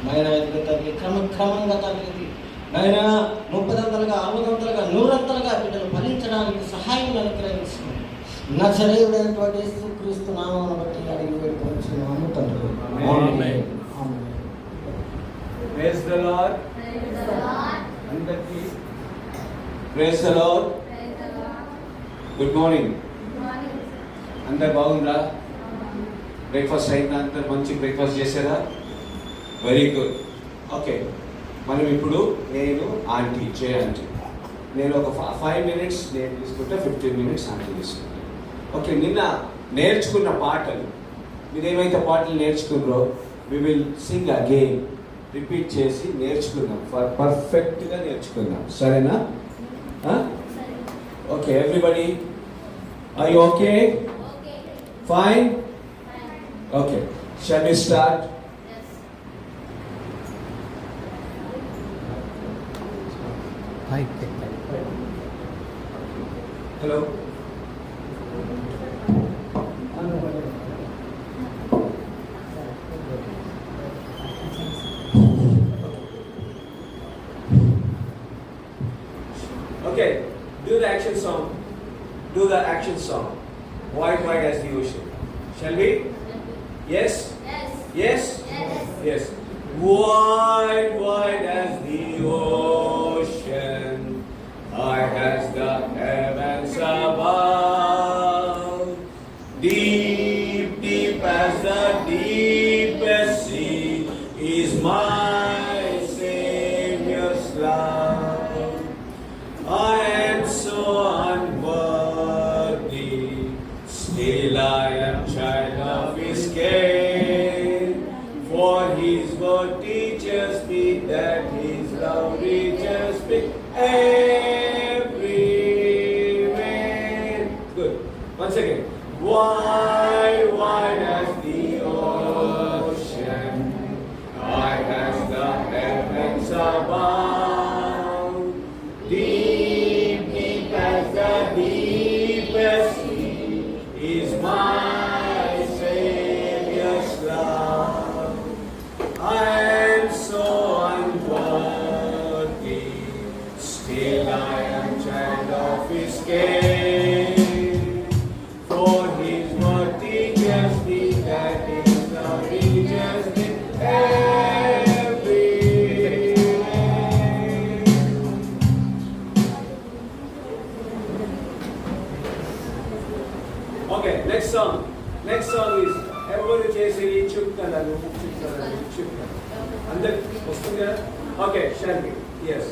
నాయన ఎదుగు తల్లి క్రమంగా తల్లి నాయన 30 60 100 బిడ్డలు ఫలించడానికి సహాయం అనుగ్రహించింది. నజరేయుడైనటువంటి యేసుక్రీస్తు నామమును బట్టి అడిగి వేడుకొనుచున్నాము తండ్రి. ఆమేన్. Praise the Lord. అందరికీ praise the Lord. Good morning. అందరు బాగుందా? బ్రేక్ఫాస్ట్ అయిందా? అందరు మంచి బ్రేక్ఫాస్ట్ చేశారా? Very good. ఓకే, మనం ఇప్పుడు నేను ఆంటీ నేను ఒక 5 minutes నేను తీసుకుంటే 15 minutes ఆంటీ తీసుకుంటాను. ఓకే, నిన్న నేర్చుకున్న పాటలు మీరు ఏమైతే పాటలు నేర్చుకున్నారో we will sing again, repeat చేసి నేర్చుకుందాం, పర్ఫెక్ట్గా నేర్చుకుందాం. సరేనా? Okay, everybody are you okay? Fine. Okay, shall we start? Hello. Okay, do the action song. Do the action song. Wide, wide as the ocean. Shall we? Yes? Yes. Yes? Yes. Yes. Wide, wide as the ocean, high as the heavens above, deep, deep as the deepest sea is my Savior's love. I am so unworthy, still I am child of His care, for His word teaches me that His love reaches me everywhere. Good. Once again. Wide, wide as the ocean, high as the heavens above, deep, deep as the deepest sea is my Savior's love. I am so unworthy, still I am child of His care, for His word teaches me that His love reaches me everywhere. Okay, next song. Next song is ఎవరు చేసేది చుక్కలను చుక్కలను చుక్కలు. అందరు వస్తుంది కదా? Okay, shall we? yes.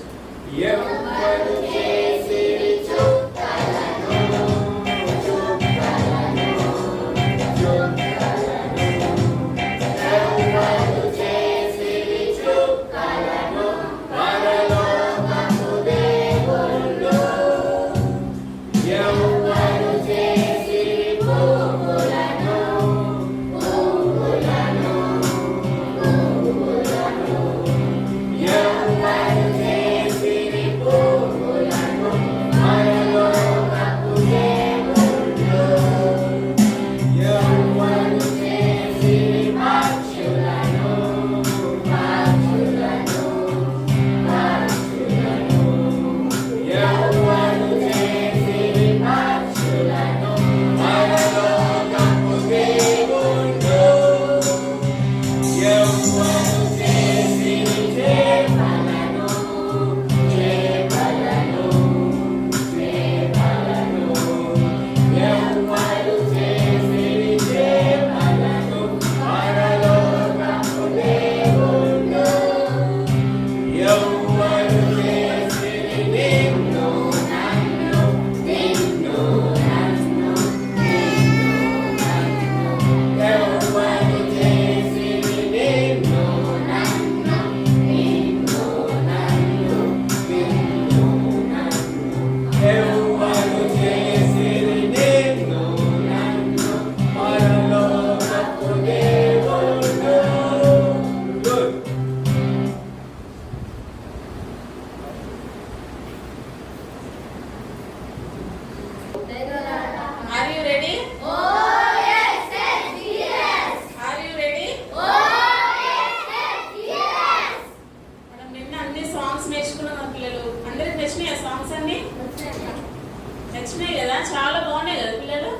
ఎవరు చేసేది చుక్కలను చుక్కలను చుక్కలను, ఎవరు చేసేది చుక్కలను పరలోకపు దేవుళ్ళు, ఎవరు చేసేది పువ్వులను పువ్వులను పువ్వులను, ఎవరు చేసేది పువ్వులను పరలోకపు నచ్చినాయి కదా, చాలా బాగున్నాయి కదా పిల్లలు.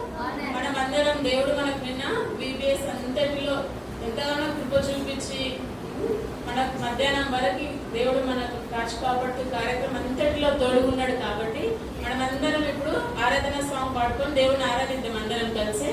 మనం అందరం దేవుడు మనకు నిన్న బీబీఎస్ అంతటిలో ఎంతగానో కృప చూపించి మనకు మధ్యాహ్నం వరకు దేవుడు మనకు కాచి కాపాడుతూ కార్యక్రమం అంతటిలో తోడుకున్నాడు. కాబట్టి మనమందరం ఇప్పుడు ఆరాధన సాంగ్ పాడుకొని దేవుని ఆరాధిద్దాం అందరం కలిసి.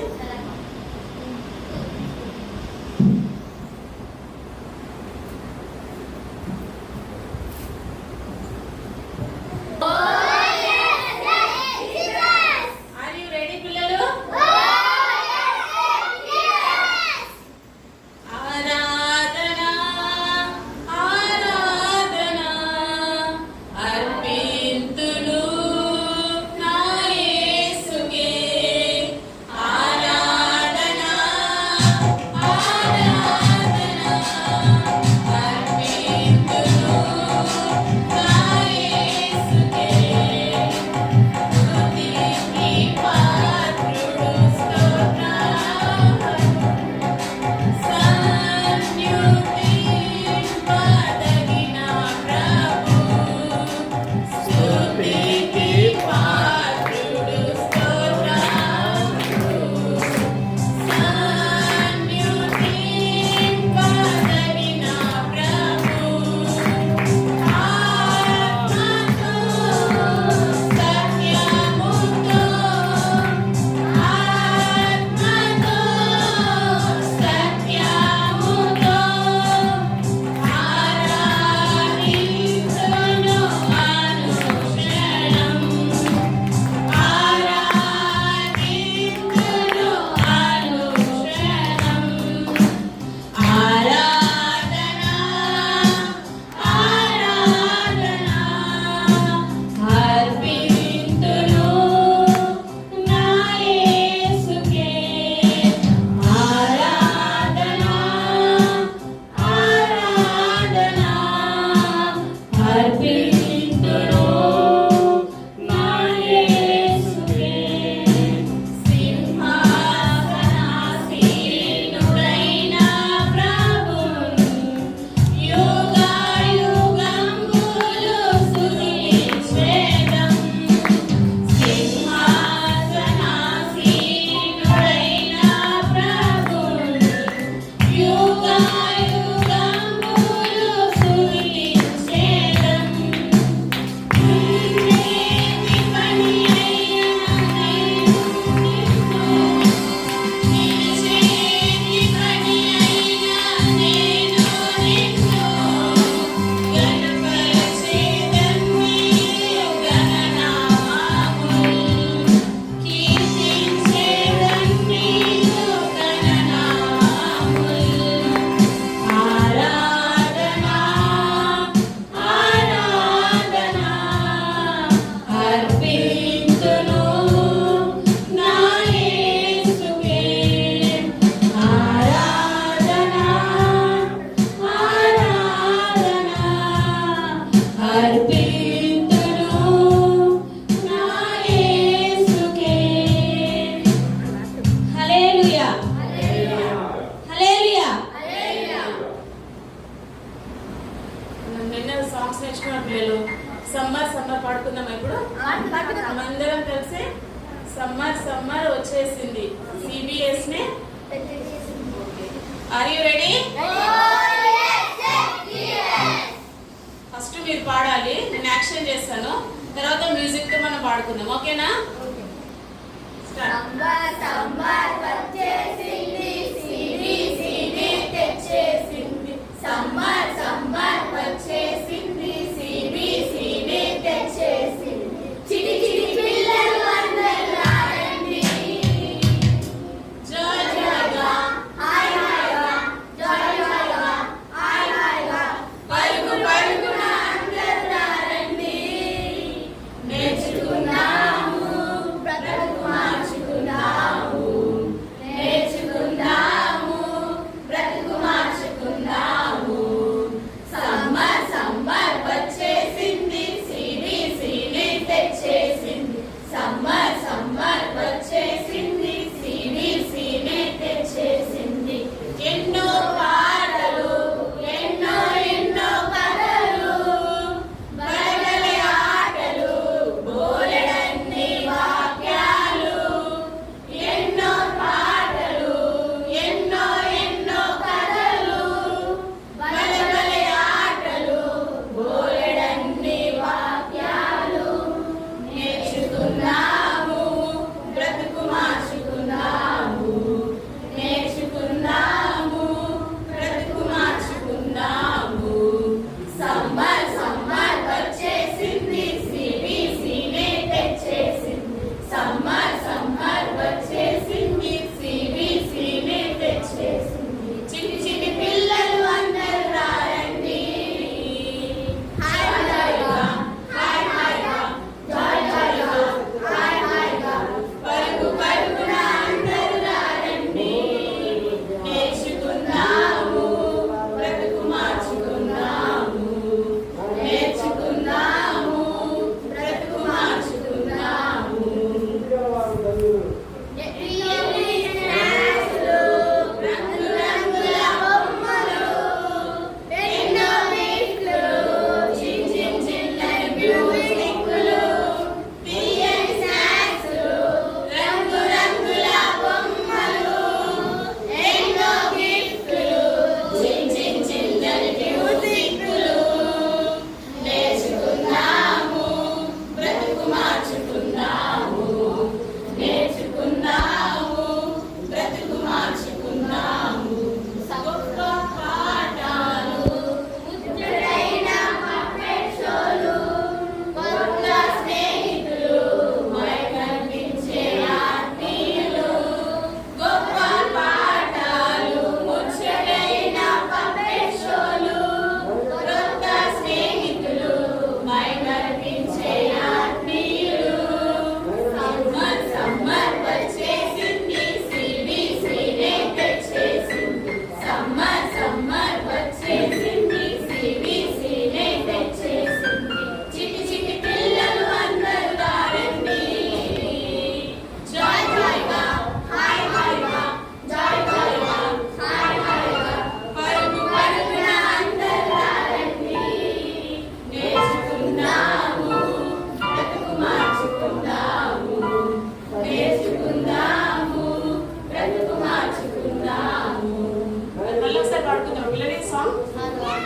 సమ్మర్ వచ్చేసింది. సిబిఎస్ నే ఆర్ యు రెడీ? ఫస్ట్ మీరు పాడాలి, నేను యాక్షన్ చేస్తాను, తర్వాత మ్యూజిక్ తో మనం పాడుకుందాం. ఓకేనా? సమ్మర్ వచ్చేసింది, సిబిసిబి తెచ్చేసింది. సమ్మర్ వచ్చేసింది, సిబిసిబి తెచ్చేసింది. చిడి చిడి పిల్లలు అందరూ రారండి, జోయ్ జోయ్గా హాయ్ హాయ్గా, జోయ్ జోయ్గా హాయ్ హాయ్గా, పరుగు పరుగున అందరూ రారండి. నేర్చుకున్నాము, బ్రతుకు మార్చుకున్నాము, నేర్చుకున్నాము.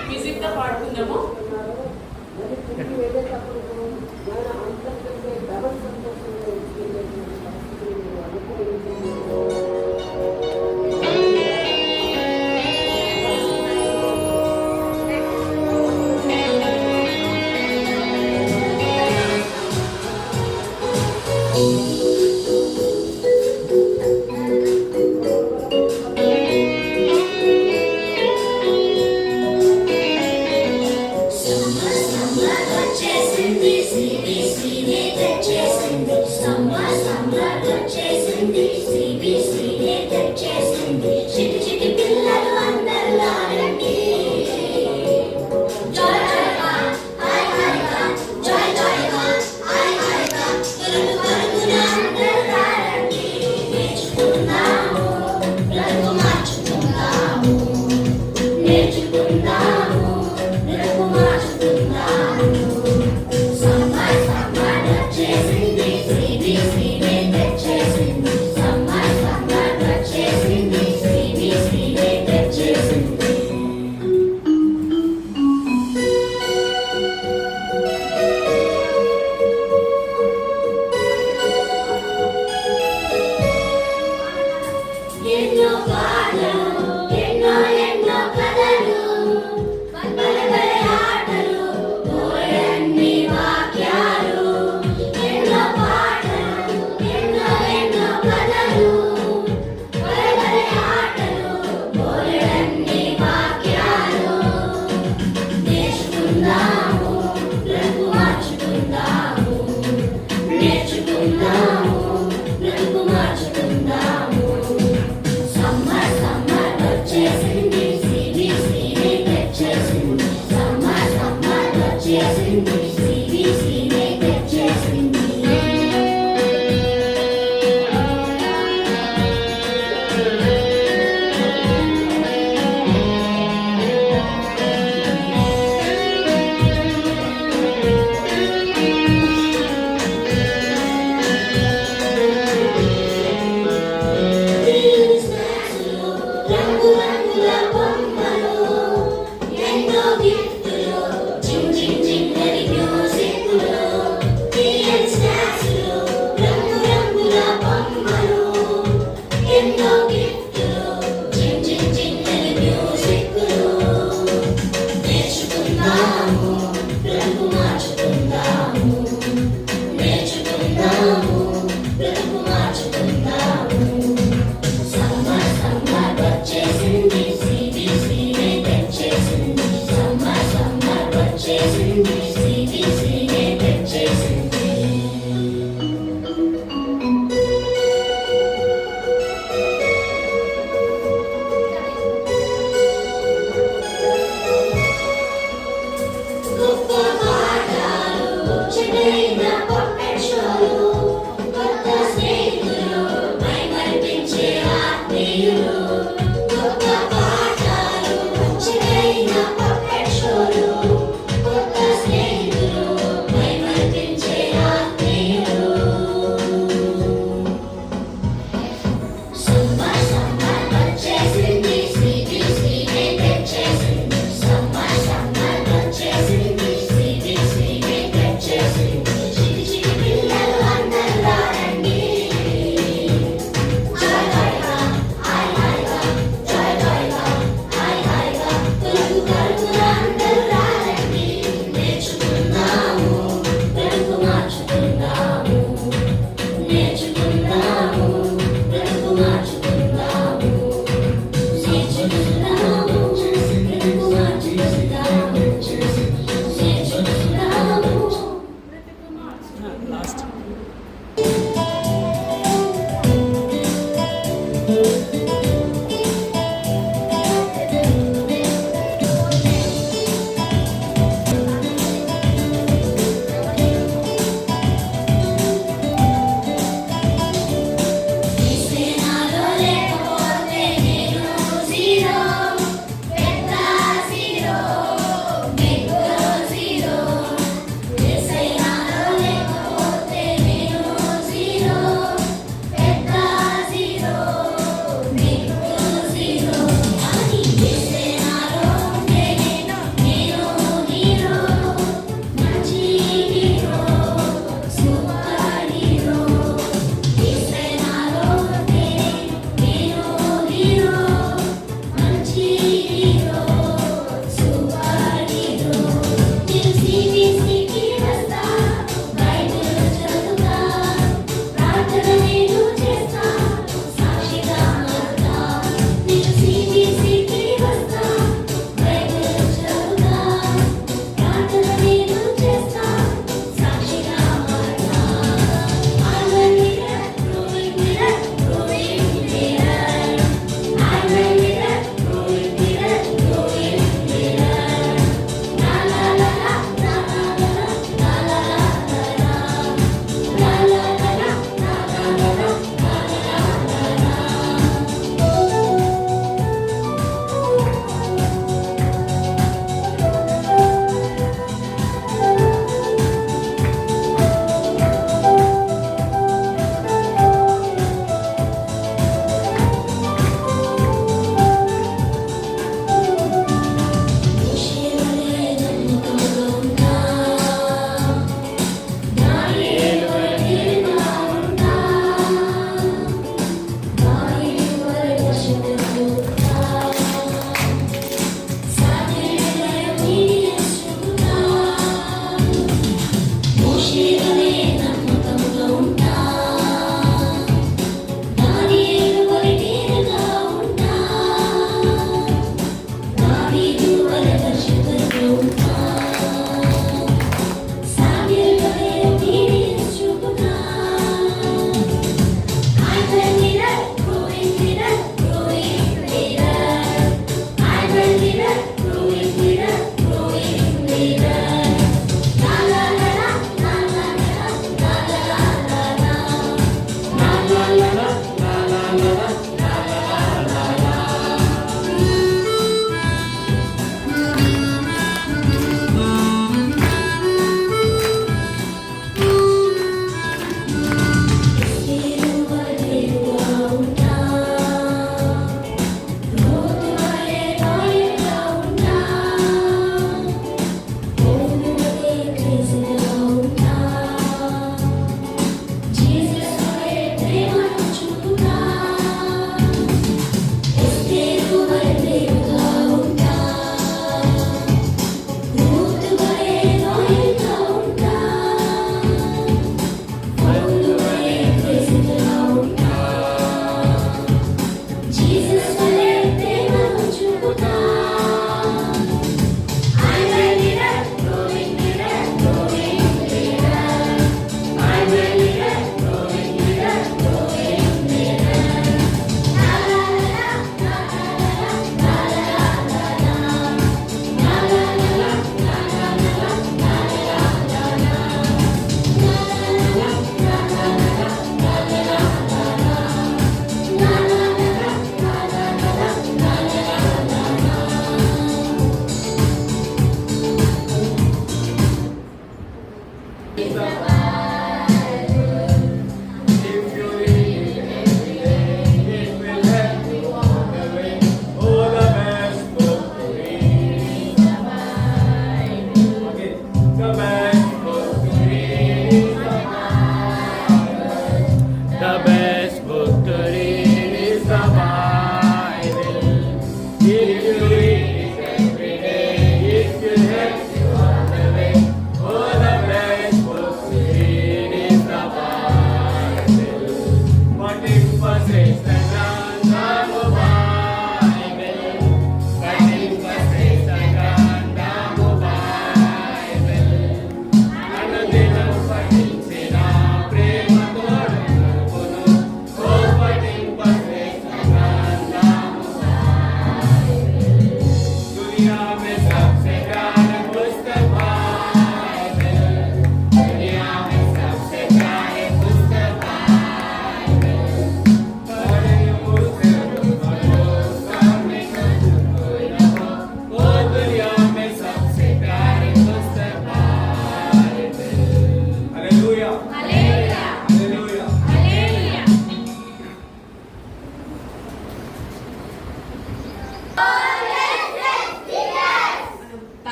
మ్యూజిక్ తో పాడుకుందాము. Summer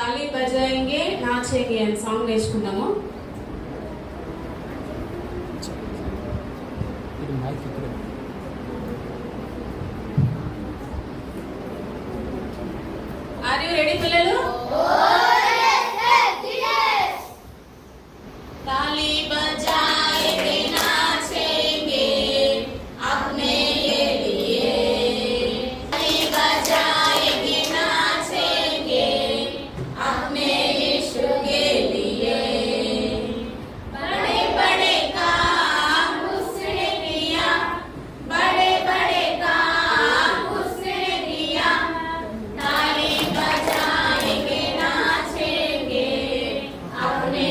తాళి బజాయింగే నాచేంగే అని సాంగ్ నేర్చుకున్నాము. ఆర్ యు రెడీ పిల్లలు? ताली बजाएंगे नाचेंगे अपने लिए, ताली बजाएंगे नाचेंगे अपने यीशु के लिए। बड़े बड़े काम उसने किया, बड़े बड़े काम उसने किया। ताली बजाएंगे नाचेंगे अपने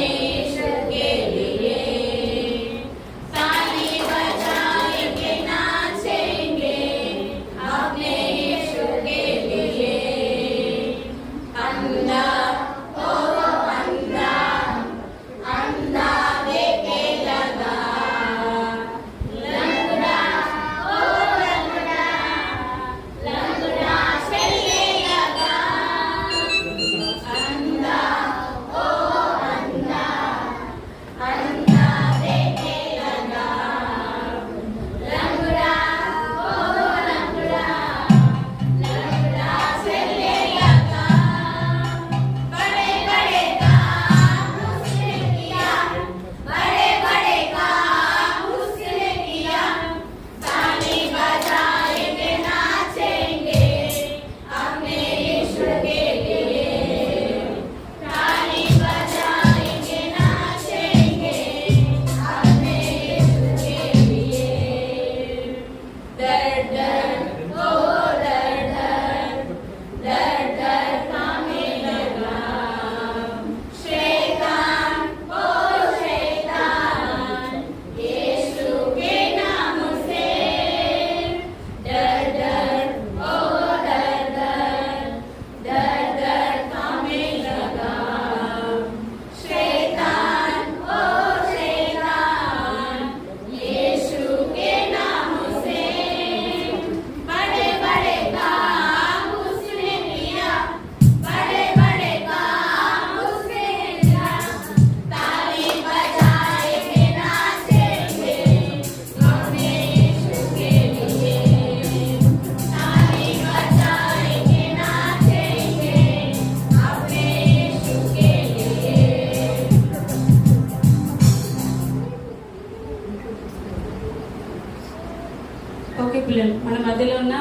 ఓకే పిల్లలు, మన మధ్యలో ఉన్న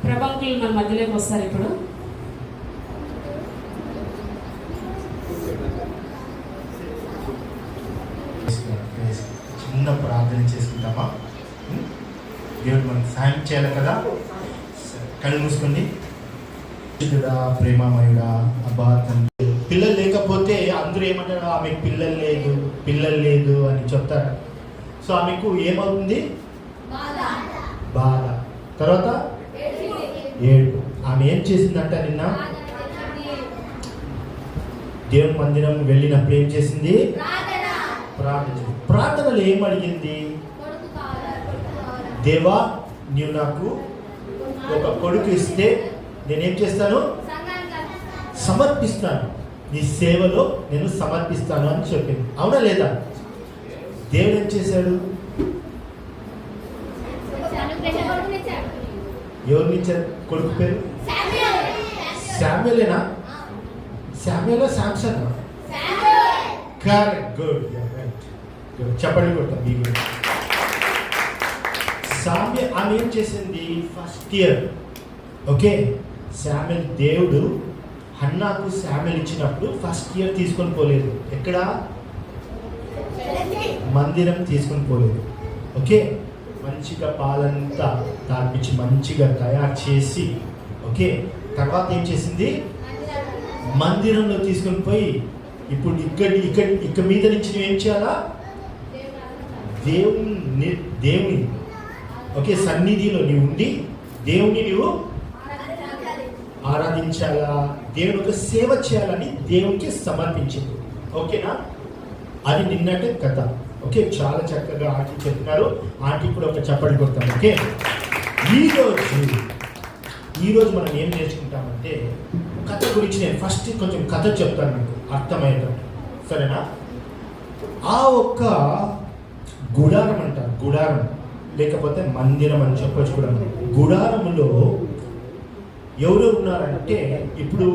ప్రభంకులు మన మధ్యలోకి వస్తారు ఇప్పుడు. చిన్న ప్రార్థన చేసుకుంటామా? దేవుడు మనకు సాయం చేయాలి కదా. కళ్ళు మూసుకోండి. ప్రేమమయుడా, అబ్బా తండ్రి, పిల్లలు లేకపోతే అందరూ ఏమంటారు? ఆమెకు పిల్లలు లేదు అని చెప్తారు. సో ఆమెకు ఏమవుతుంది? బాధ. తర్వాత ఏడుపు. ఆమె ఏం చేసిందంట? నిన్న దేవుని మందిరం వెళ్ళినప్పుడు ఏం చేసింది? ప్రార్థనలు ఏం అడిగింది? దేవా, నీవు నాకు ఒక కొడుకు ఇస్తే నేనేం చేస్తాను? సమర్పిస్తాను, నీ సేవలో నేను సమర్పిస్తాను అని చెప్పింది. అవునా లేదా? దేవుడు ఏం చేశాడు? ఎవరిని ఇచ్చారు కొడుకు పేరు? శామ్యూలేనా? శామ్యూలా శాంసన్? కరెక్ట్, గుడ్, చెప్పండి కొడతాం మీ గురించి. శామ్యూల్ ఆమె ఏం చేసింది? First year. ఓకే, శామ్యూల్ దేవుడు హన్నాకు శామ్యూల్ ఇచ్చినప్పుడు ఫస్ట్ ఇయర్ తీసుకొని పోలేదు. ఎక్కడ? మందిరం తీసుకొని పోలేదు. ఓకే, మంచిగా పాలంతా తాపించి మంచిగా తయారు చేసి, ఓకే, తర్వాత ఏం చేసింది? మందిరంలో తీసుకొని పోయి ఇప్పుడు ఇక్క మీద నుంచి ఏం చేయాలా? దేవుని ఓకే సన్నిధిలో నీవు ఉండి దేవుని నీవు ఆరాధించాలా, దేవుని ఒక సేవ చేయాలని దేవునికి సమర్పించింది. ఓకేనా? అది నిన్నటి కథ. ఓకే, చాలా చక్కగా ఆంటీ చెప్తున్నారు. ఆంటీ కూడా ఒక చప్పటి కొడతాం. ఓకే, ఈరోజు మనం ఏం నేర్చుకుంటామంటే ఒక కథ గురించి నేను ఫస్ట్ కొంచెం కథ చెప్తాను, నాకు అర్థమయ్యేటట్టు, సరేనా? ఆ ఒక్క గుడారం అంటారు, గుడారం లేకపోతే మందిరం అని చెప్పొచ్చు కూడా. గుడారములో ఎవరు ఉన్నారంటే, ఇప్పుడు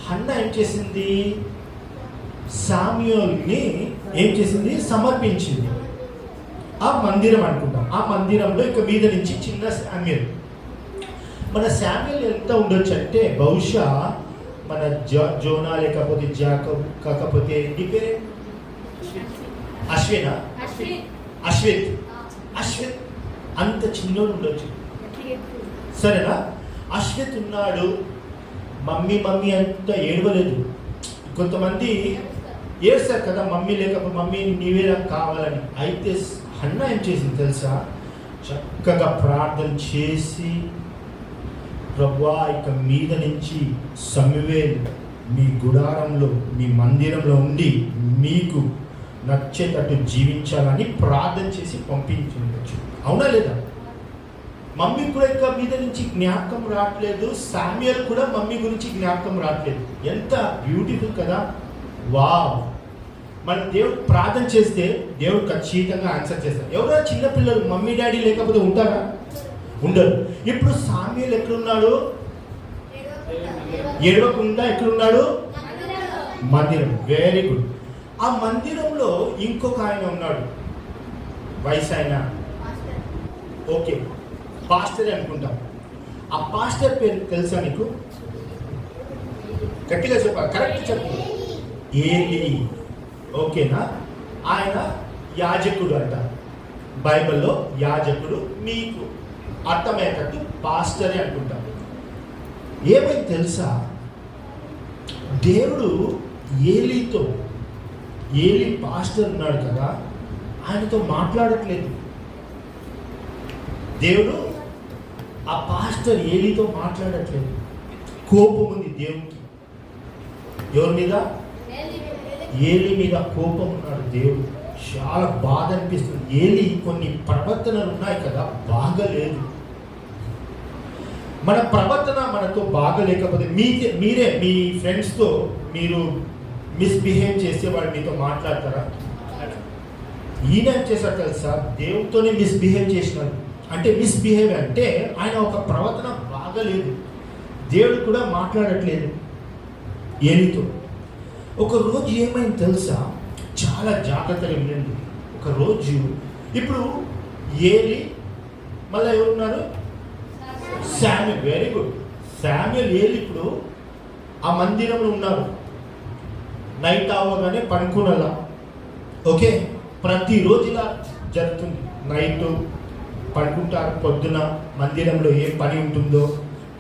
హన్న ఏం చేసింది, శామ్యూల్ని ఏం చేసింది, సమర్పించింది. ఆ మందిరం అనుకుంటాం. ఆ మందిరంలో ఇక మీద నుంచి చిన్న శామ్యూల్, మన శామ్యూల్ ఎంత ఉండొచ్చు అంటే బహుశా మన జోనా లేకపోతే జాకబ్ కాకపోతే అశ్విత్ అంత చిన్నోడు ఉండొచ్చు, సరేనా? అశ్విత్ ఉన్నాడు. మమ్మీ అంత ఏడవలేదు. కొంతమంది ఏడ్చారు కదా, మమ్మీ లేకపోతే మమ్మీ నీవే నాకు కావాలని. అయితే హన్న ఏం చేసింది తెలుసా, చక్కగా ప్రార్థన చేసి, ప్రభువా ఇక మీద నుంచి సమూయేలు మీ గుడారంలో మీ మందిరంలో ఉండి మీకు నచ్చేటట్టు జీవించాలని ప్రార్థన చేసి పంపించవచ్చు. అవునా లేదా? మమ్మీ కూడా ఇక మీద నుంచి జ్ఞాపకం రావట్లేదు, శామ్యూయల్ కూడా మమ్మీ గురించి జ్ఞాపకం రావట్లేదు. ఎంత బ్యూటిఫుల్ కదా. వావ్! మన దేవుడు ప్రార్థన చేస్తే దేవుడు ఖచ్చితంగా ఆన్సర్ చేస్తారు. ఎవరైనా చిన్నపిల్లలు మమ్మీ డాడీ లేకపోతే ఉంటారా? ఉండరు. ఇప్పుడు శామ్యూయల్ ఎక్కడున్నాడు? ఏడవకుండా ఎక్కడున్నాడు? మందిరం. Very good. ఆ మందిరంలో ఇంకొక ఆయన ఉన్నాడు, వయసు ఆయన, ఓకే పాస్టర్ అనుకుంటాం. ఆ పాస్టర్ పేరు తెలుసా నీకు? గట్టిగా చెప్పాలి, కరెక్ట్ చెప్పు. ఏలీ. ఓకేనా? ఆయన యాజకుడు అంట, బైబిల్లో యాజకుడు. మీకు అర్థమయ్యేటట్టు పాస్టరే అనుకుంటాం. ఏమైంది తెలుసా, దేవుడు ఏలీ పాస్టర్ ఉన్నాడు కదా, ఆయనతో మాట్లాడట్లేదు. దేవుడు ఆ పాస్టర్ ఏలీతో మాట్లాడట్లేదు. కోపం ఉంది దేవునికి. ఎవరి మీద? ఏలీ మీద కోపం ఉన్నాడు దేవుడు. చాలా బాధ అనిపిస్తుంది. ఏలీ కొన్ని ప్రవర్తనలు ఉన్నాయి కదా, బాగలేదు. మన ప్రవర్తన మనతో బాగలేకపోతే మీరే మీ ఫ్రెండ్స్తో మీరు మిస్బిహేవ్ చేస్తే వాళ్ళు మీతో మాట్లాడతారా? ఈయన ఏం చేశారు తెలుసా, దేవుడితోనే మిస్బిహేవ్ చేసినారు. అంటే మిస్బిహేవ్ అంటే ఆయన ఒక ప్రవర్తన బాగలేదు, దేవుడు కూడా మాట్లాడట్లేదు ఏలీతో. ఒక రోజు ఏమైంది తెలుసా, చాలా జాగ్రత్తగా వినండి. ఒక రోజు ఇప్పుడు ఏలీ, మళ్ళీ ఎవరున్నారు? Samuel. Very good. Samuel, Eli ఇప్పుడు ఆ మందిరంలో ఉన్నారు. నైట్ అవ్వగానే పడుకునలా. ఓకే, ప్రతిరోజు ఇలా జరుగుతుంది. నైట్ పడుకుంటారు, పొద్దున మందిరంలో ఏం పని ఉంటుందో.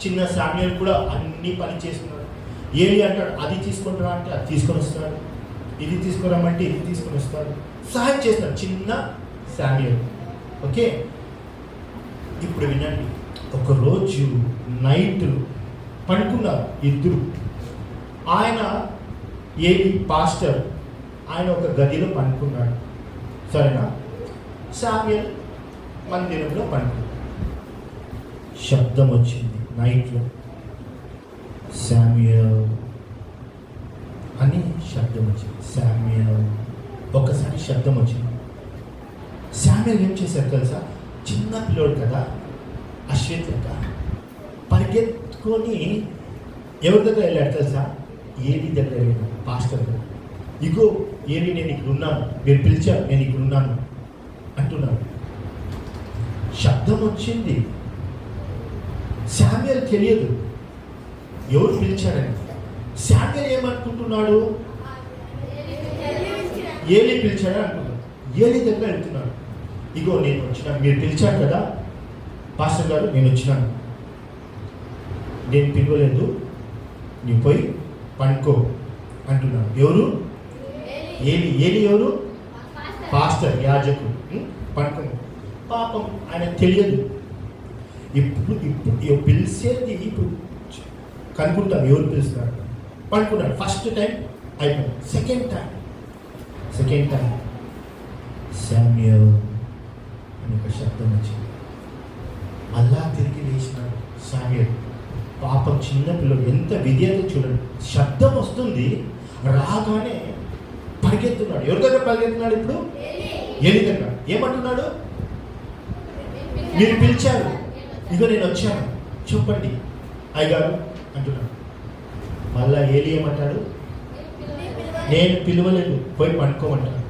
చిన్న శామ్యూయల్ కూడా అన్ని పని చేస్తున్నాడు. ఏలీ అంటాడు, అది తీసుకుంటారా అంటే అది తీసుకొని వస్తాడు, ఇది తీసుకురామంటే ఇది తీసుకొని వస్తాడు, సహాయం చేస్తాడు చిన్న శామ్యూయల్. ఓకే, ఇప్పుడు వినండి. ఒకరోజు నైట్ పడుకున్నారు ఇద్దరు. ఆయన ఏలీ పాస్టర్, ఆయన ఒక గదిలో పడుకున్నాడు, సరేనా? శామ్యూయల్ మందిరంలో పడుకున్నాడు. శబ్దం వచ్చింది నైట్లో, శామ్యూయల్ అని శబ్దం వచ్చింది. శామ్యూయల్ ఒకసారి శబ్దం వచ్చింది. శామ్యూయల్ ఏం చేశారు తెలుసా, చిన్న పిల్లోడు కదా, అశ్విత్ కదా, పరిగెత్తుకొని ఎవరి దగ్గర వెళ్ళాడు తెలుసా? ఏలీ దగ్గర వెళ్ళాడు, పాస్టర్ దగ్గర. ఇగో ఏలీ, నేను ఇక్కడ ఉన్నాను, మీరు పిలిచారు, నేను ఇక్కడ ఉన్నాను అంటున్నాడు. శబ్దం వచ్చింది. శామ్యూయల్ తెలియదు ఎవరు పిలిచారని. శామ్యూయల్ ఏమనుకుంటున్నాడు, ఏలీ పిలిచాడని అనుకుంటున్నాడు. ఏలీ దగ్గర వెళ్తున్నాడు. ఇగో నేను వచ్చినాను, మీరు పిలిచారు కదా పాస్టర్ గారు, నేను వచ్చినాను, నేను పిలవలేదు, నువ్వు పోయి పండుకో అంటున్నాడు. ఎవరు? ఏలీ ఎవరు? పాస్టర్, యాజకుడు. పండుకో. పాపం ఆయన తెలియదు. ఇప్పుడు పిలిచేది ఇప్పుడు కనుక్కుంటారు ఎవరు పిలుస్తున్నారు. పడుకున్నాడు. ఫస్ట్ టైం అయిపోయింది. సెకండ్ టైం శామ్యూయల్ అని ఒక శబ్దం వచ్చింది. మళ్ళా తిరిగి లేచినాడు శామ్యూయల్. పాపం చిన్న పిల్లలు ఎంత విధేయత చూడండి. శబ్దం వస్తుంది, రాగానే పరిగెత్తున్నాడు. ఎవరి దగ్గర పరిగెత్తున్నాడు ఇప్పుడు? ఏలి దగ్గర. ఏమంటున్నాడు? మీరు పిలిచారు, ఇగో నేను వచ్చాను, చెప్పండి అయ్యగారు అంటున్నాడు. మళ్ళా ఏలి ఏమంటాడు? నేను పిలవలేదు, పోయి పడుకోమంటాడు.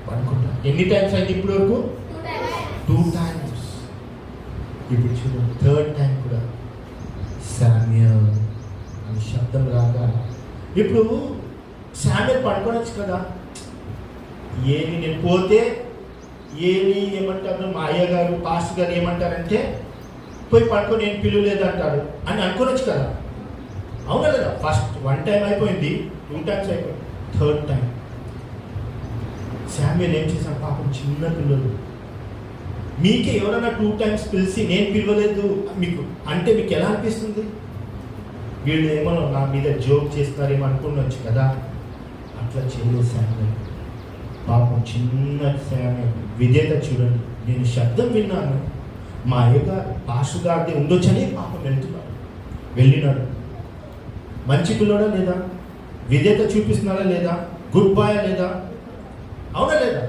పడుకుంటా. ఎన్ని టైమ్స్ అయింది ఇప్పుడు వరకు? 2 times. ఇప్పుడు చూడండి, 3rd time కూడా శామ్యూల్ అని శబ్దం రాగా ఇప్పుడు శామ్యూల్ పడుకోవచ్చు కదా. ఏమి నేను పోతే ఏమి ఏమంటారు, మా అయ్యగారు పాస్టర్ గారు ఏమంటారంటే పోయి పడుకో, నేను పిలువలేదు అంటాడు అని అనుకోవచ్చు కదా. అవునా లేదా? ఫస్ట్ 1 time అయిపోయింది, 2 times అయిపోయింది, 3rd time శామ్యూల్ ఏం చేశాడు? పాపం చిన్న పిల్లలు. మీకే ఎవరైనా 2 times పిలిచి నేను పిలవలేదు మీకు అంటే మీకు ఎలా అనిపిస్తుంది? వీళ్ళు ఏమో నా మీద జోక్ చేస్తారేమో అనుకున్నచ్చు కదా. అట్లా చేయలేదు శామ్యూల్. పాపం చిన్న శామ్యూల్ విధేయత చూడండి. నేను శబ్దం విన్నాను, మా అయ్యగారు పాస్టర్ గారిది ఉండొచ్చని పాపం వెళ్ళినాడు. మంచి పిల్లడా లేదా? విధేయత చూపిస్తున్నాడా లేదా? గుడ్ బాయ్ లేదా? అవునా లేదా?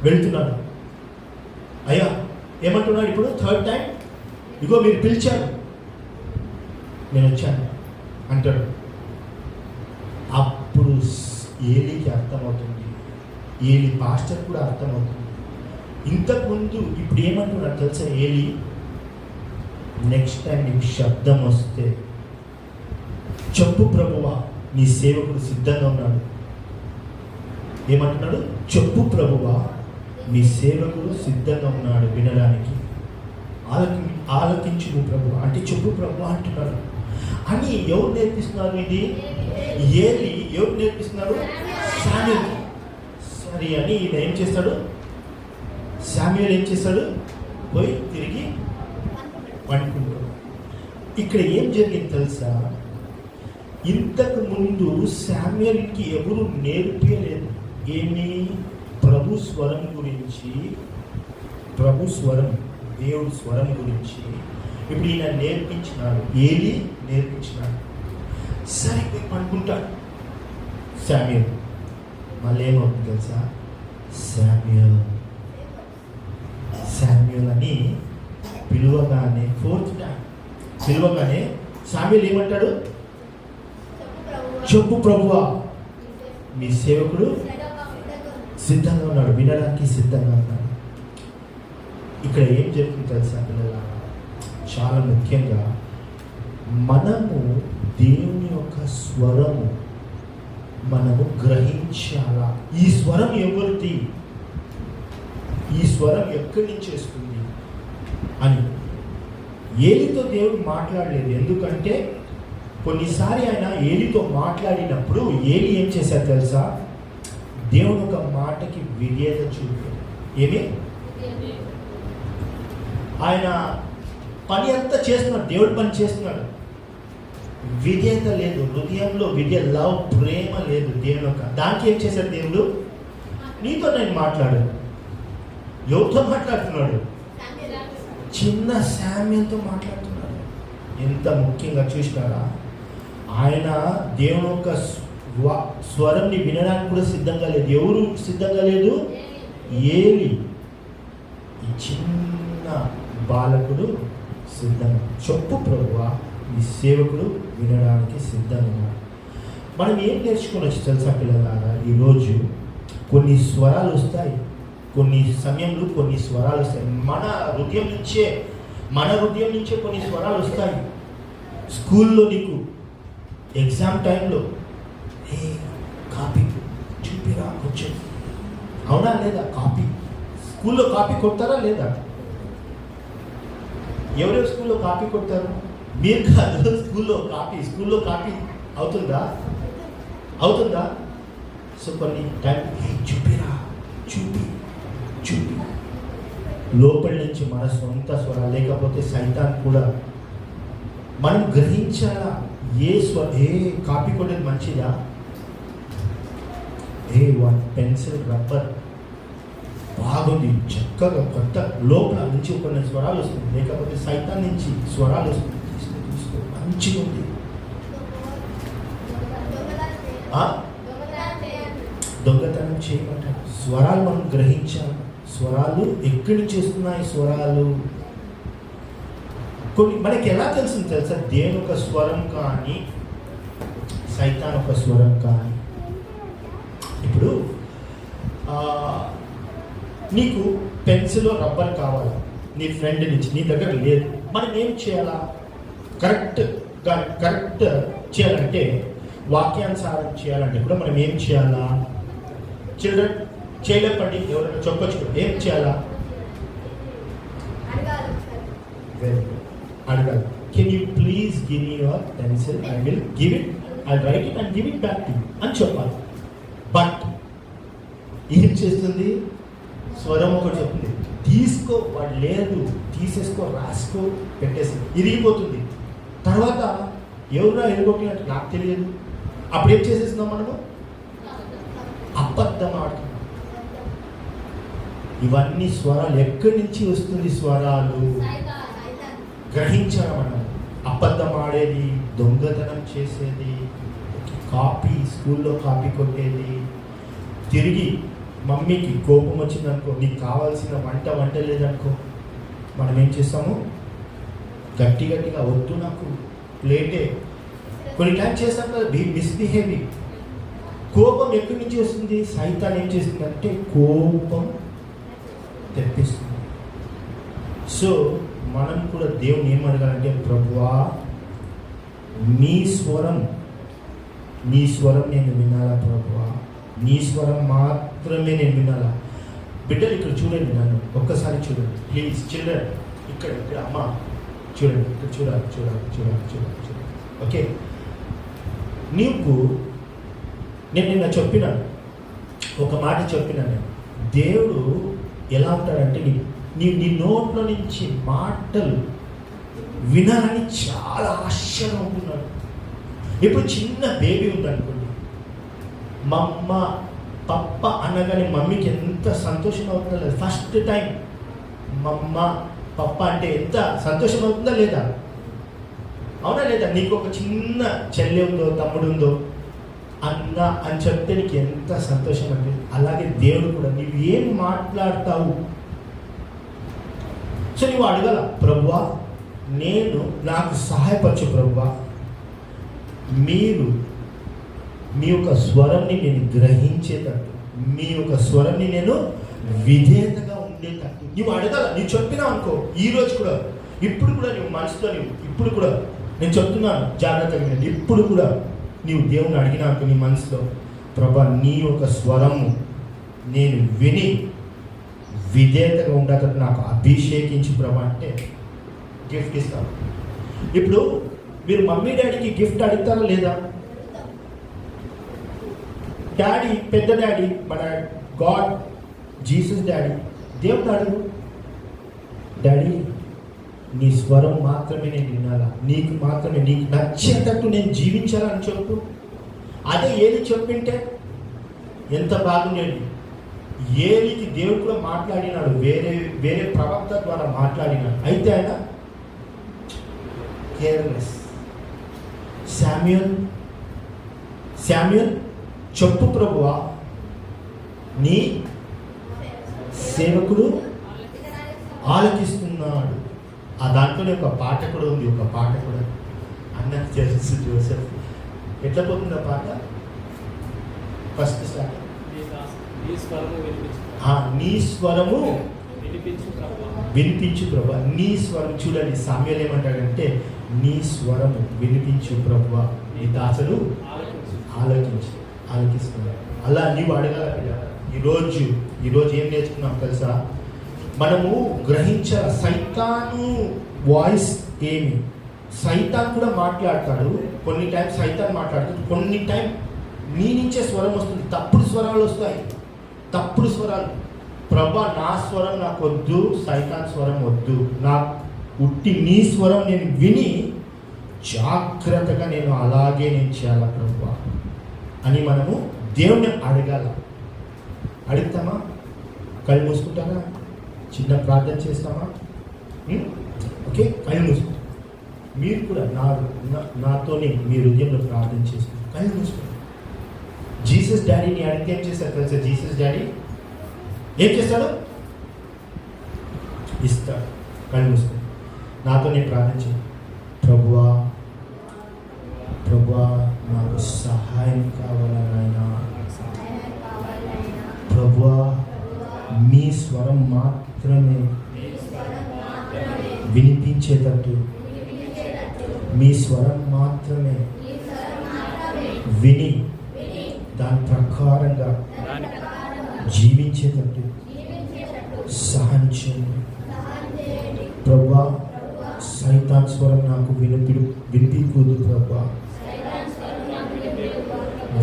వెళ్తున్నాడు. అయ్యా ఏమంటున్నాడు ఇప్పుడు? 3rd time, ఇగో మీరు పిలిచారు, నేను వచ్చాను అంటాడు. అప్పుడు ఏలికి అర్థమవుతుంది, ఏలి పాస్టర్ కూడా అర్థమవుతుంది. ఇంతకుముందు ఇప్పుడు ఏమంటున్నాడు తెలుసా ఏలి? నెక్స్ట్ టైం నీకు శబ్దం వస్తే చెప్పు ప్రభువా, నీ సేవకుడు సిద్ధంగా ఉన్నాడు. ఏమంటున్నాడు? చెప్పు ప్రభువా, నీ సేవకుడు సిద్ధంగా ఉన్నాడు వినడానికి. ఆలకించు ప్రభు అంటే చెప్పు ప్రభు అంటున్నాడు. అని ఎవరు నేర్పిస్తున్నారు? ఇది ఏలి ఎవరు నేర్పిస్తున్నారు? శామ్యూల్. సరే అని ఈయన ఏం చేస్తాడు? శామ్యూల్ ఏం చేస్తాడు? పోయి తిరిగి పండుకుంటాడు. ఇక్కడ ఏం జరిగింది తెలుసా? ఇంతకు ముందు శామ్యూల్కి ఎవరు నేర్పించలేదు. ఏమి? ప్రభు స్వరం గురించి, ప్రభు స్వరం, దేవుడి స్వరం గురించి ఇప్పుడు ఈయన నేర్పించినాడు. ఏలి నేర్పించినాడు. సరే అనుకుంటాడు శామ్యూల్. మళ్ళీ ఏమవుతుంది తెలుసా? శామ్యూల్ అని పిలువగానే 4th time పిలువగానే శామ్యూల్ ఏమంటాడు? చెప్పు ప్రభువా, మీ సేవకుడు సిద్ధంగా ఉన్నాడు, వినడానికి సిద్ధంగా ఉన్నాడు. ఇక్కడ ఏం జరుగుతుంది తెలుసా పిల్లల? చాలా ముఖ్యంగా మనము దేవుని యొక్క స్వరము మనము గ్రహించాలా. ఈ స్వరం ఎవరిది? ఈ స్వరం ఎక్కడి నుంచి వస్తుంది అని. ఏలితో దేవుడు మాట్లాడలేదు. ఎందుకంటే కొన్నిసారి ఆయన ఏలితో మాట్లాడినప్పుడు ఏలి ఏం చేశారు తెలుసా? దేవుని ఒక మాటకి విధేయత చూపాడు. ఏమి? ఆయన పని అంతా చేస్తున్నాడు, దేవుడి పని చేస్తున్నాడు, విధేయత లేదు, హృదయంలో లవ్ ప్రేమ లేదు దేవుని యొక్క. దానికి ఏం చేశాడు దేవుడు? నీతో నేను మాట్లాడాను. ఎవరితో మాట్లాడుతున్నాడు? చిన్న శామ్యూల్తో మాట్లాడుతున్నాడు. ఎంత ముఖ్యంగా చూసినారా? ఆయన దేవుని యొక్క స్వరంని వినడానికి కూడా సిద్ధంగా లేదు. ఎవరు సిద్ధంగా లేదు? ఏలి. ఈ చిన్న బాలకుడు సిద్ధంగా. చెప్పు ప్రభువా, ఈ సేవకుడు వినడానికి సిద్ధంగా. మనం ఏం నేర్చుకోవచ్చు తెలుసా పిల్లలారా? ఈరోజు కొన్ని స్వరాలు వస్తాయి, కొన్ని సమయంలో కొన్ని స్వరాలు వస్తాయి. మన హృదయం నుంచే కొన్ని స్వరాలు వస్తాయి. స్కూల్లో నీకు ఎగ్జామ్ టైంలో కాపీ చూపిరా కొంచెం, అవునా లేదా? కాపీ స్కూల్లో కాపీ కొడతారా లేదా? ఎవరెవరు స్కూల్లో కాపీ కొడతారు? మీరు కాదు. స్కూల్లో కాపీ అవుతుందా? సో కొన్ని టైం చూపిరా, చూపి లోపల నుంచి మన సొంత స్వర, లేకపోతే సైతాన్ కూడా మనం గ్రహించాలా. ఏ కాపీ కొట్టేది మంచిదా? పెన్సిల్ రబ్బర్ బాగుంది, చక్కగా కొత్త లోపల నుంచి కొన్ని స్వరాలు వస్తుంది, లేకపోతే సైతాన్ నుంచి స్వరాలు వస్తుంది, తీసుకో మంచిగా ఉంది. దొంగతనం చేయమంటారు. స్వరాలు మనం గ్రహించాలి. స్వరాలు ఎక్కడి నుంచి వస్తున్నాయి? స్వరాలు కొన్ని మనకి ఎలా తెలుస్తుంది తెలుసా? దేవుని ఒక స్వరం కానీ సైతాన్ ఒక స్వరం కానీ. ఇప్పుడు నీకు పెన్సిల్ రబ్బర్ కావాలి, నీ ఫ్రెండ్ నుంచి, నీ దగ్గర లేదు. మనం ఏం చేయాలా? కరెక్ట్ చేయాలంటే, వాక్యానుసారం చేయాలంటే కూడా మనం ఏం చేయాలా? చిల్డ్రన్ చేయలేపండి, ఎవరైనా చెప్పొచ్చు. ఏం చేయాలా? అడగాలి. Can you please give me your pencil? I will give it, I right it and give it back to you అని చెప్పాలి. బట్ ఏం చేస్తుంది? స్వరం ఒకటి చెప్తుంది, తీసుకో, వాడు లేదు, తీసేసుకో, రాసుకో, పెట్టేసి ఇరిగిపోతుంది. తర్వాత ఎవరురా ఎరగొట్టినట్టు నాకు తెలియదు. అప్పుడు ఏం చేసేస్తున్నాం మనము? అబద్ధం ఆడుతున్నాం. ఇవన్నీ స్వరాలు ఎక్కడి నుంచి వస్తుంది? స్వరాలు గ్రహించాలి మనం. అబద్ధం ఆడేది, దొంగతనం చేసేది, కాపీ, స్కూల్లో కాపీ కొట్టేది, తిరిగి మమ్మీకి కోపం వచ్చిందనుకో, నీకు కావాల్సిన వంట లేదనుకో, మనం ఏం చేస్తాము? గట్టిగా వద్దు, నాకు ప్లేటే. కొన్ని టైం చేస్తాం కదా, మిస్బిహేవింగ్. కోపం ఎక్కడి నుంచి వస్తుంది? సైతాన్ ఏం చేస్తుందంటే కోపం తెప్పిస్తుంది. సో మనం కూడా దేవుని ఏం అడగాలంటే, ప్రభువా నీ స్వరం నేను వినాలా ప్రభువా, నీ స్వరం మాత్రమే నేను వినాలా. బిడ్డలు ఇక్కడ చూడండి, నన్ను ఒక్కసారి చూడండి ప్లీజ్. చిల్డ్రన్ ఇక్కడ అమ్మ చూడండి, ఇక్కడ చూడాలి. ఓకే, నీకు నేను నిన్న చెప్పినాను, ఒక మాట చెప్పినాను. దేవుడు ఎలా ఉంటాడంటే, నీ నోట్లో నుంచి మాటలు వినాలని చాలా ఆశ్చర్యం ఉంటున్నాడు. ఇప్పుడు చిన్న బేబీ ఉందనుకోండి, మమ్మ పప్ప అనగానే మమ్మీకి ఎంత సంతోషం అవుతుందో లేదు. ఫస్ట్ టైం మమ్మ పప్ప అంటే ఎంత సంతోషం అవుతుందా లేదా? అవునా లేదా? నీకు ఒక చిన్న చెల్లి ఉందో, తమ్ముడు ఉందో, అన్న అని చెప్తే నీకు ఎంత సంతోషం అంటే, అలాగే దేవుడు కూడా నీవు ఏం మాట్లాడతావు. సో నువ్వు అడగాల, ప్రభువా నాకు సహాయపరచు ప్రభువా, మీరు మీ యొక్క స్వరంని నేను గ్రహించేటట్టు, మీ యొక్క స్వరంని నేను విధేయతగా ఉండేటట్టు నువ్వు అడగాల. నువ్వు చెప్పినావు అనుకో, ఈరోజు కూడా, ఇప్పుడు కూడా నువ్వు మనసులో ఇప్పుడు కూడా నేను చెప్తున్నాను జాగ్రత్తగా వినండి. ఇప్పుడు కూడా నీవు దేవుని అడిగినాక నీ మనసులో, ప్రభా నీ యొక్క స్వరము నేను విని విధేయతగా ఉండేటట్టు నాకు అభిషేకించు ప్రభా అంటే గిఫ్ట్ ఇస్తాను. ఇప్పుడు మీరు మమ్మీ డాడీకి గిఫ్ట్ అడుగుతారా లేదా? డాడీ, పెద్ద డాడీ, మన గాడ్ జీసస్ డాడీ, దేవుడు అడుగు, డాడీ నీ స్వరం మాత్రమే నేను వినాలా, నీకు మాత్రమే, నీకు నచ్చేటట్టు నేను జీవించాలని చెప్పు. అదే ఏది చెప్పింటే ఎంత బాగుండేది. ఏలికి దేవుడు కూడా మాట్లాడినాడు, వేరే ప్రవక్త ద్వారా మాట్లాడినాడు. అయితే ఆయన కేర్లెస్. శామ్యూయల్ చెప్పు ప్రభువా, నీ సేవకుడు ఆలకిస్తున్నాడు. ఆ దాంట్లోనే ఒక పాట కూడా ఉంది. ఒక పాట కూడా అన్నకు తెలుసు, జోసెఫ్. ఎట్లా పోతుంది ఆ పాట? ఫస్ట్ స్టార్ట్, నీ స్వరము వినిపించు ప్రభా. నీ స్వరం చూడండి, సామ్యూయల్ ఏమంటాడంటే, నీ స్వరము వినిపించు ప్రభువా, నీ దాసుడు ఆలకిస్తున్నాడు. అలా నీవు అడగాల. ఈరోజు ఏం నేర్చుకున్నాం తెలుసా? మనము గ్రహించాల సైతాను వాయిస్ ఏమి. సైతాన్ కూడా మాట్లాడతాడు, కొన్ని టైం సైతాన్ మాట్లాడతాడు, కొన్ని టైం నీ నుంచే స్వరం వస్తుంది, తప్పుడు స్వరాలు వస్తాయి, తప్పుడు స్వరాలు. ప్రభా నా స్వరం నాకు వద్దు, సైతాన్ స్వరం వద్దు, నా ఉట్టి నీ స్వరం నేను విని జాగ్రత్తగా నేను అలాగే నేను చేయాల ప్రభా అని మనము దేవుణ్ణి అడగాల. అడుగుతామా? కళ్ళు మూసుకుంటామా? చిన్న ప్రార్థన చేస్తామా? ఓకే, కళ్ళు మూసుకుంటాం. మీరు కూడా నాతోనే మీ హృదయంలో ప్రార్థన చేస్తారు. కళ్ళు మూసుకోండి. జీసస్ డాడీని అడిగితే ఏం చేస్తారు తెలుసా? జీసస్ డాడీ ఏం చేస్తాడు? ఇస్తాడు. కళ్ళు మూసుకోండి. నాతోనే ప్రార్థన చేయండి. ప్రభువా ప్రభువా నాకు సహాయం కావాలా నాయనా. ప్రభువా మీ స్వరం మాత్రమే వినిపించేటట్టు, మీ స్వరం మాత్రమే విని దాని ప్రకారంగా జీవించేటట్టు సహాయం చేయండి. ప్రభువా సైతాన్ స్వరం నాకు వినిపించకూడదు ప్రభువా.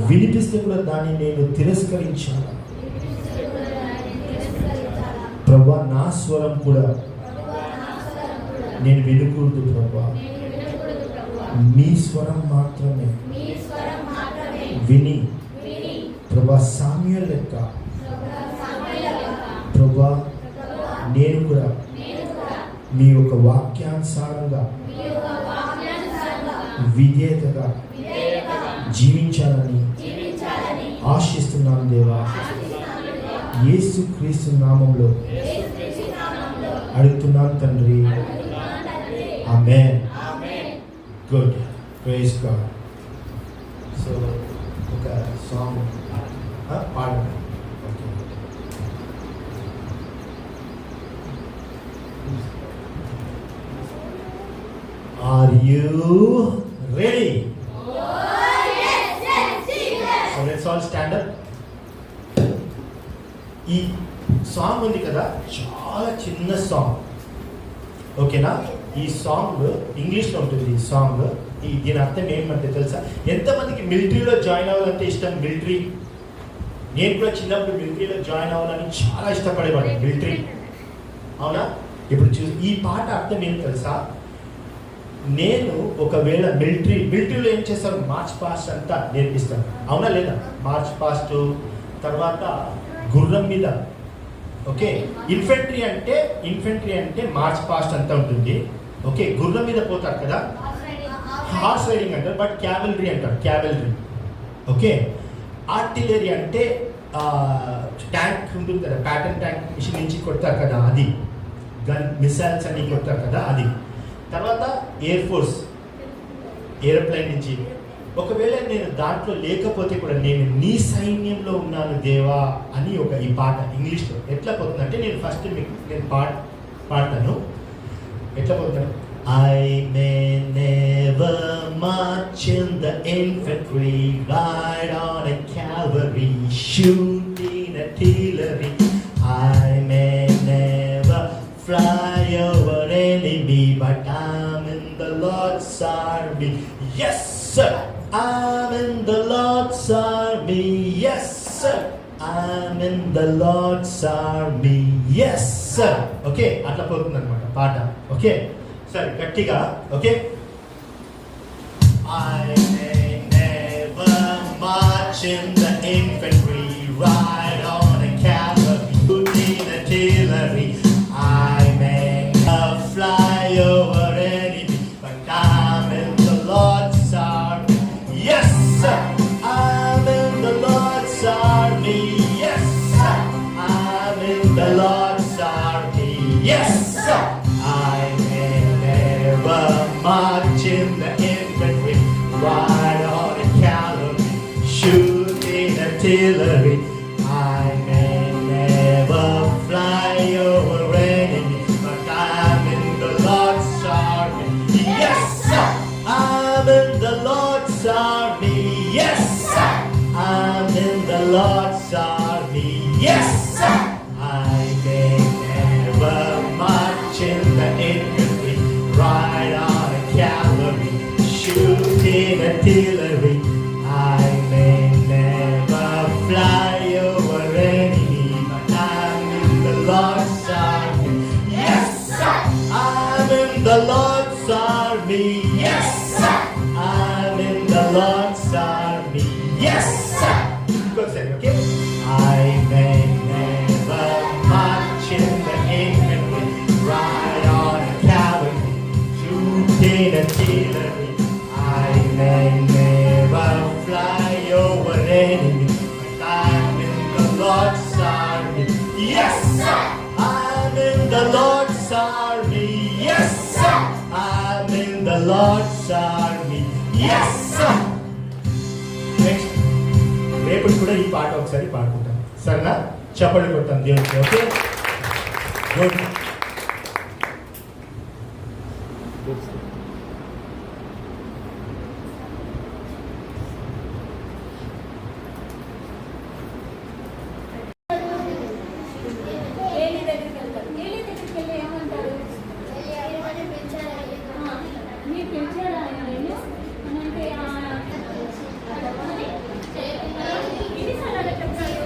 వినిపిస్తే కూడా దాన్ని నేను తిరస్కరించాలి ప్రభువా. నా స్వరం కూడా నేను వినకూడదు ప్రభువా. మీ స్వరం మాత్రమే విని ప్రభువా సామ్యుయేలు లెక్క ప్రభువా నేను కూడా మీ యొక్క వాక్యానుసారంగా విధేయతగా జీవించాలని ఆశిస్తున్నాను దేవా. యేసుక్రీస్తు నామంలో అడుగుతున్నాను తండ్రి. ఆమేన్. గుడ్. Praise God. సో ఒక సాంగ్ పాడండి. Are you ready? So let's all stand up. ఈ సాంగ్ ఉంది కదా, చాలా చిన్న సాంగ్, ఓకేనా? ఈ సాంగ్ ఇంగ్లీష్లో ఉంటుంది. ఈ సాంగ్ దీని అర్థం ఏమంటే తెలుసా? ఎంతమందికి మిలిటరీలో జాయిన్ అవ్వాలంటే ఇష్టం? మిలిటరీ, నేను కూడా చిన్నప్పుడు మిలిటరీలో జాయిన్ అవ్వాలని చాలా ఇష్టపడేవాడిని. మిలిటరీ, అవునా? ఇప్పుడు ఈ పాట అర్థం ఏం తెలుసా? నేను ఒకవేళ మిలిటరీలో ఏం చేస్తాను? మార్చ్ పాస్ట్ అంతా నేర్పిస్తాను, అవునా లేదా? మార్చ్ పాస్ట్ తర్వాత గుర్రం మీద, ఓకే. ఇన్ఫెంట్రీ అంటే మార్చ్ పాస్ట్ అంతా ఉంటుంది, ఓకే. గుర్రం మీద పోతారు కదా, హార్స్ రైడింగ్ అంటారు, బట్ క్యావెలరీ అంటారు, క్యావెలరీ, ఓకే. ఆర్టిలరీ అంటే ట్యాంక్ ఉంటుంది కదా, ప్యాటర్న్ ట్యాంక్ మిషన్ నుంచి కొడతారు కదా, అది. గన్ మిసైల్స్ అన్ని కొడతారు కదా, అది. తర్వాత ఎయిర్ ఫోర్స్, ఏరోప్లేన్ నుంచి. ఒకవేళ నేను దాంట్లో లేకపోతే కూడా నేను నీ సైన్యంలో ఉన్నాను దేవా అని ఈ పాట ఇంగ్లీష్లో ఎట్లా పోతుందంటే, నేను ఫస్ట్ మీకు నేను పాడతాను. ఎట్లా పోతాను? I may never march in the infantry, ride on a cavalry, shoot in artillery. I may never fly over enemy, but I'm in the Lord's army. Yes, sir. I'm in the Lord's army. Yes, sir. I'm in the Lord's army. Yes, sir. Okay, అట్లా పోతుంది అనమాట పాట, okay. సరే, గట్టిగా, okay. I may never march in the infantry, ride on a cavalry, shoot in artillery. I may never fly over enemy, but I'm in the Lord's army. Yes, sir. I'm in the Lord's army. Yes, sir. I'm in the Lord's army. Yes, sir. I may never march in the infantry, ride on a cavalry, shoot in artillery. I may never fly over enemy, but I'm in the Lord's army. Yes, sir. I'm in the Lord's army. Yes, sir. I'm in the Lord's army. Yes, sir. I may never march in the infantry, ride on a cavalry, shoot in artillery. I may never fly over enemy, but I'm in the Lord's army. Yes, sir. I'm in the Lord's army. Yes, sir. I'm in the Lord's army. Yes, sir. Go say, okay. I may never march in the infantry, ride on a cavalry, shoot in a enemy, but I'm in the Lord's army. Yes, sir. I'm in the Lord's army. Yes, sir. I'm in the Lord's army. Yes, sir. Next రేపు కూడా ఈ పాట ఒకసారి పాడుకుంటాం, సరేనా? చెప్పండి కొడతాం దేవుడికి. Okay, good. ఏలి దగ్గరికి వెళ్తారు. ఏలి దగ్గరికి వెళ్ళి ఏమంటారు? మీరు పిలిచారా ఆయన? అంటే ఎన్నిసార్లు అలా చెప్తారు?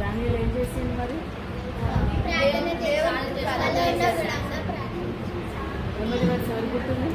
దానిలో ఏం చేసింది మరి? 9 వరకు ఎవరు పుట్టింది?